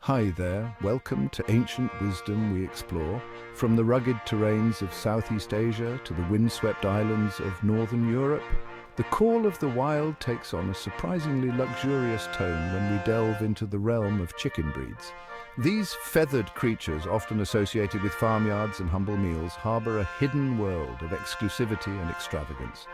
Hi there, welcome to Ancient Wisdom we explore, from the rugged terrains of Southeast Asia to the windswept islands of Northern Europe. The call of the wild takes on a surprisingly luxurious tone when we delve into the realm of chicken breeds. These feathered creatures, often associated with farmyards and humble meals, harbor a hidden world of exclusivity and extravagance.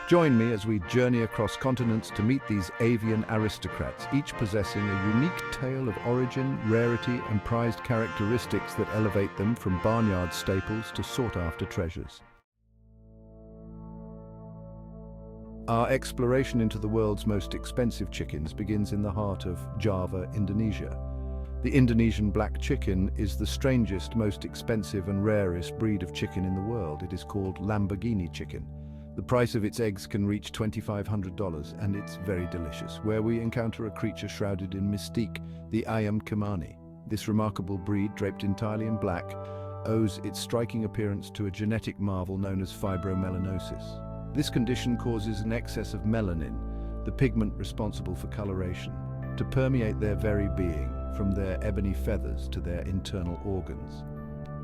Join me as we journey across continents to meet these avian aristocrats, each possessing a unique tale of origin, rarity, and prized characteristics that elevate them from barnyard staples to sought-after treasures. Our exploration into the world's most expensive chickens begins in the heart of Java, Indonesia. The Indonesian black chicken is the strangest, most expensive and rarest breed of chicken in the world. It is called Lamborghini chicken. The price of its eggs can reach $2,500, and it's very delicious, where we encounter a creature shrouded in mystique, the Ayam Cemani. This remarkable breed, draped entirely in black, owes its striking appearance to a genetic marvel known as fibromelanosis. This condition causes an excess of melanin, the pigment responsible for coloration, to permeate their very being, from their ebony feathers to their internal organs.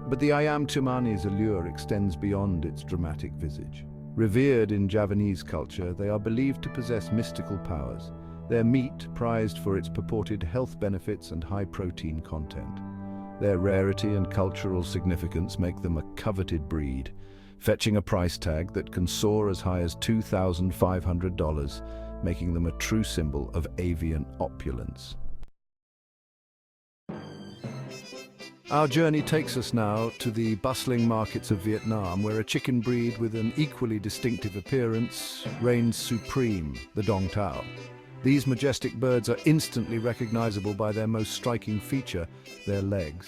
But the Ayam Cemani's allure extends beyond its dramatic visage. Revered in Javanese culture, they are believed to possess mystical powers, their meat prized for its purported health benefits and high protein content. Their rarity and cultural significance make them a coveted breed, fetching a price tag that can soar as high as $2,500, making them a true symbol of avian opulence. Our journey takes us now to the bustling markets of Vietnam, where a chicken breed with an equally distinctive appearance reigns supreme, the Dong Tao. These majestic birds are instantly recognizable by their most striking feature, their legs.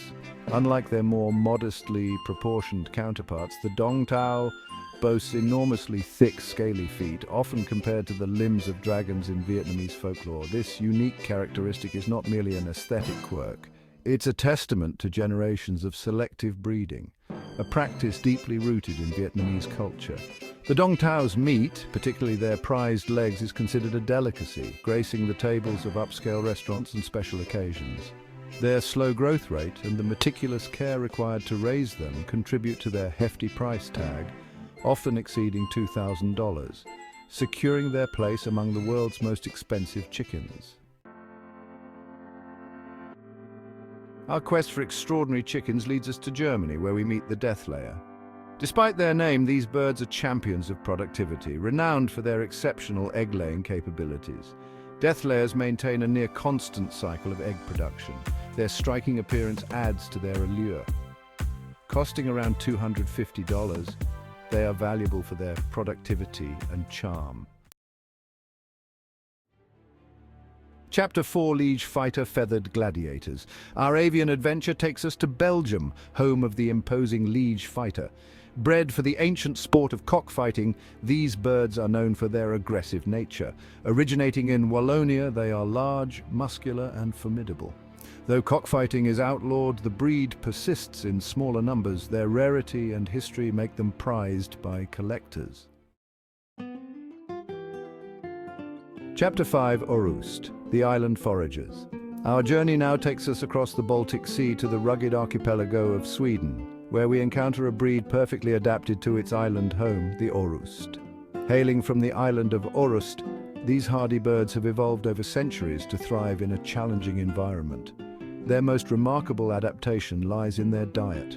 Unlike their more modestly proportioned counterparts, the Dong Tao boasts enormously thick, scaly feet, often compared to the limbs of dragons in Vietnamese folklore. This unique characteristic is not merely an aesthetic quirk. It's a testament to generations of selective breeding, a practice deeply rooted in Vietnamese culture. The Dong Tao's meat, particularly their prized legs, is considered a delicacy, gracing the tables of upscale restaurants and special occasions. Their slow growth rate and the meticulous care required to raise them contribute to their hefty price tag, often exceeding $2,000, securing their place among the world's most expensive chickens. Our quest for extraordinary chickens leads us to Germany, where we meet the Deathlayer. Despite their name, these birds are champions of productivity, renowned for their exceptional egg-laying capabilities. Deathlayers maintain a near-constant cycle of egg production. Their striking appearance adds to their allure. Costing around $250, they are valuable for their productivity and charm. Chapter 4, Liege Fighter Feathered Gladiators. Our avian adventure takes us to Belgium, home of the imposing Liege fighter. Bred for the ancient sport of cockfighting, these birds are known for their aggressive nature. Originating in Wallonia, they are large, muscular, and formidable. Though cockfighting is outlawed, the breed persists in smaller numbers. Their rarity and history make them prized by collectors. Chapter 5, Orust, the island foragers. Our journey now takes us across the Baltic Sea to the rugged archipelago of Sweden, where we encounter a breed perfectly adapted to its island home, the Orust. Hailing from the island of Orust, these hardy birds have evolved over centuries to thrive in a challenging environment. Their most remarkable adaptation lies in their diet.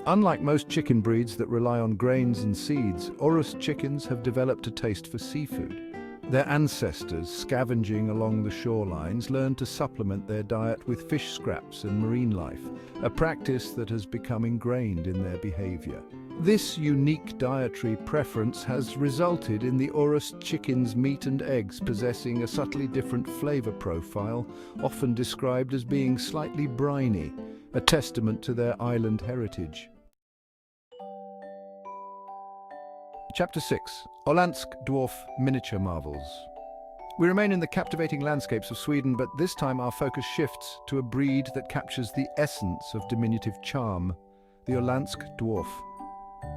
Unlike most chicken breeds that rely on grains and seeds, Orust chickens have developed a taste for seafood. Their ancestors, scavenging along the shorelines, learned to supplement their diet with fish scraps and marine life, a practice that has become ingrained in their behavior. This unique dietary preference has resulted in the Orust chicken's meat and eggs possessing a subtly different flavor profile, often described as being slightly briny, a testament to their island heritage. Chapter 6, Olandsk Dwarf Miniature Marvels. We remain in the captivating landscapes of Sweden, but this time our focus shifts to a breed that captures the essence of diminutive charm, the Olandsk Dwarf.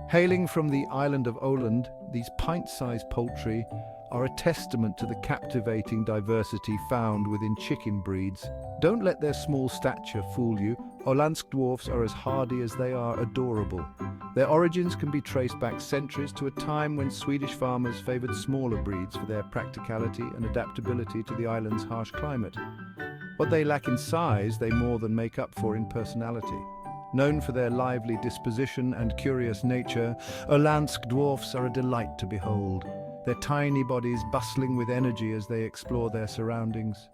Hailing from the island of Åland, these pint-sized poultry are a testament to the captivating diversity found within chicken breeds. Don't let their small stature fool you. Olandsk dwarfs are as hardy as they are adorable. Their origins can be traced back centuries to a time when Swedish farmers favored smaller breeds for their practicality and adaptability to the island's harsh climate. What they lack in size, they more than make up for in personality. Known for their lively disposition and curious nature, Olandsk dwarfs are a delight to behold, their tiny bodies bustling with energy as they explore their surroundings.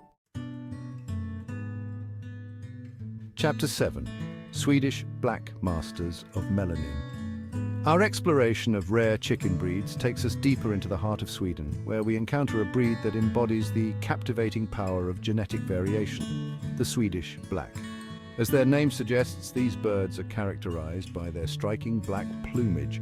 Chapter 7. Swedish Black Masters of Melanin. Our exploration of rare chicken breeds takes us deeper into the heart of Sweden, where we encounter a breed that embodies the captivating power of genetic variation, the Swedish Black. As their name suggests, these birds are characterized by their striking black plumage,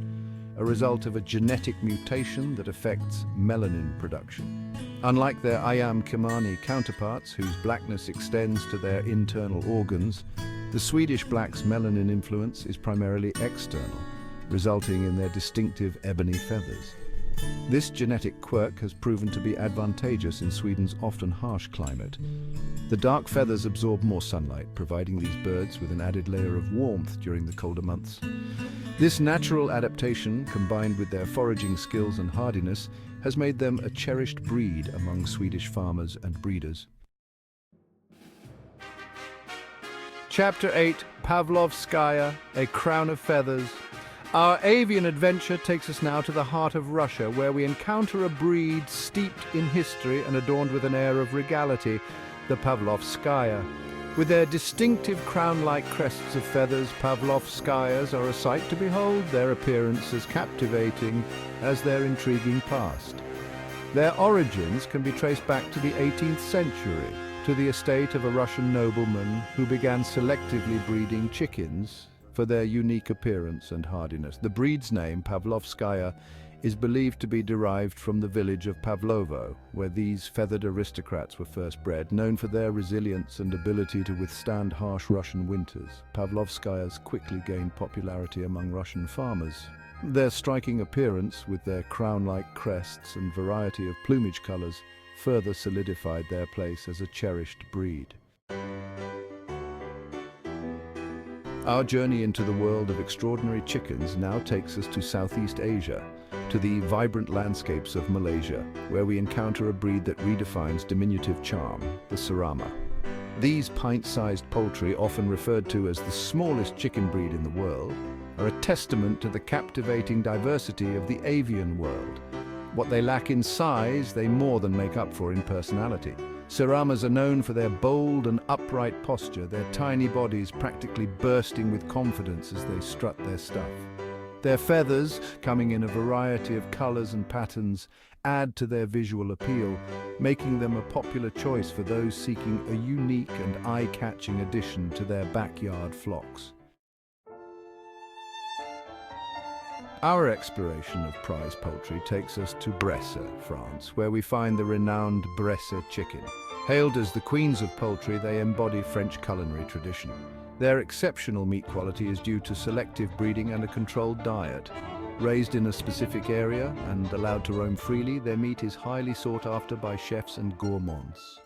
a result of a genetic mutation that affects melanin production. Unlike their Ayam Cemani counterparts, whose blackness extends to their internal organs, the Swedish Black's melanin influence is primarily external, resulting in their distinctive ebony feathers. This genetic quirk has proven to be advantageous in Sweden's often harsh climate. The dark feathers absorb more sunlight, providing these birds with an added layer of warmth during the colder months. This natural adaptation, combined with their foraging skills and hardiness, has made them a cherished breed among Swedish farmers and breeders. Chapter 8. Pavlovskaya, a crown of feathers. Our avian adventure takes us now to the heart of Russia, where we encounter a breed steeped in history and adorned with an air of regality, the Pavlovskaya. With their distinctive crown-like crests of feathers, Pavlovskayas are a sight to behold, their appearance as captivating as their intriguing past. Their origins can be traced back to the 18th century, to the estate of a Russian nobleman who began selectively breeding chickens for their unique appearance and hardiness. The breed's name, Pavlovskaya, is believed to be derived from the village of Pavlovo, where these feathered aristocrats were first bred. Known for their resilience and ability to withstand harsh Russian winters, Pavlovskayas quickly gained popularity among Russian farmers. Their striking appearance, with their crown-like crests and variety of plumage colors, further solidified their place as a cherished breed. Our journey into the world of extraordinary chickens now takes us to Southeast Asia, to the vibrant landscapes of Malaysia, where we encounter a breed that redefines diminutive charm, the Serama. These pint-sized poultry, often referred to as the smallest chicken breed in the world, are a testament to the captivating diversity of the avian world. What they lack in size, they more than make up for in personality. Seramas are known for their bold and upright posture, their tiny bodies practically bursting with confidence as they strut their stuff. Their feathers, coming in a variety of colors and patterns, add to their visual appeal, making them a popular choice for those seeking a unique and eye-catching addition to their backyard flocks. Our exploration of prize poultry takes us to Bresse, France, where we find the renowned Bresse chicken. Hailed as the queens of poultry, they embody French culinary tradition. Their exceptional meat quality is due to selective breeding and a controlled diet. Raised in a specific area and allowed to roam freely, their meat is highly sought after by chefs and gourmands.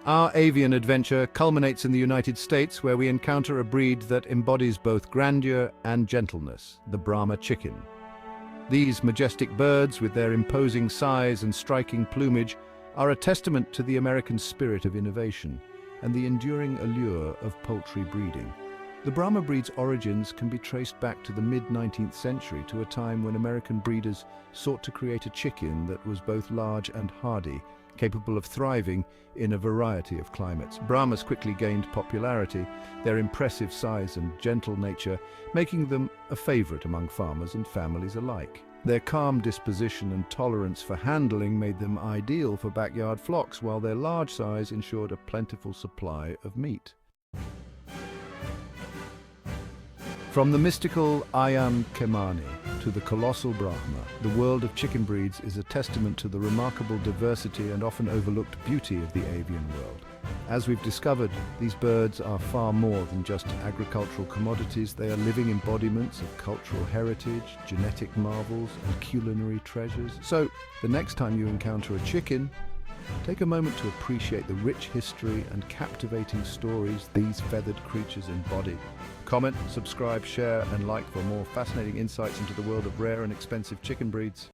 Our avian adventure culminates in the United States, where we encounter a breed that embodies both grandeur and gentleness, the Brahma chicken. These majestic birds, with their imposing size and striking plumage, are a testament to the American spirit of innovation and the enduring allure of poultry breeding. The Brahma breed's origins can be traced back to the mid-19th century, to a time when American breeders sought to create a chicken that was both large and hardy, capable of thriving in a variety of climates. Brahmas quickly gained popularity, their impressive size and gentle nature making them a favorite among farmers and families alike. Their calm disposition and tolerance for handling made them ideal for backyard flocks, while their large size ensured a plentiful supply of meat. From the mystical Ayam Cemani to the colossal Brahma. The world of chicken breeds is a testament to the remarkable diversity and often overlooked beauty of the avian world. As we've discovered, these birds are far more than just agricultural commodities. They are living embodiments of cultural heritage, genetic marvels, and culinary treasures. So, the next time you encounter a chicken, take a moment to appreciate the rich history and captivating stories these feathered creatures embody. Comment, subscribe, share, and like for more fascinating insights into the world of rare and expensive chicken breeds.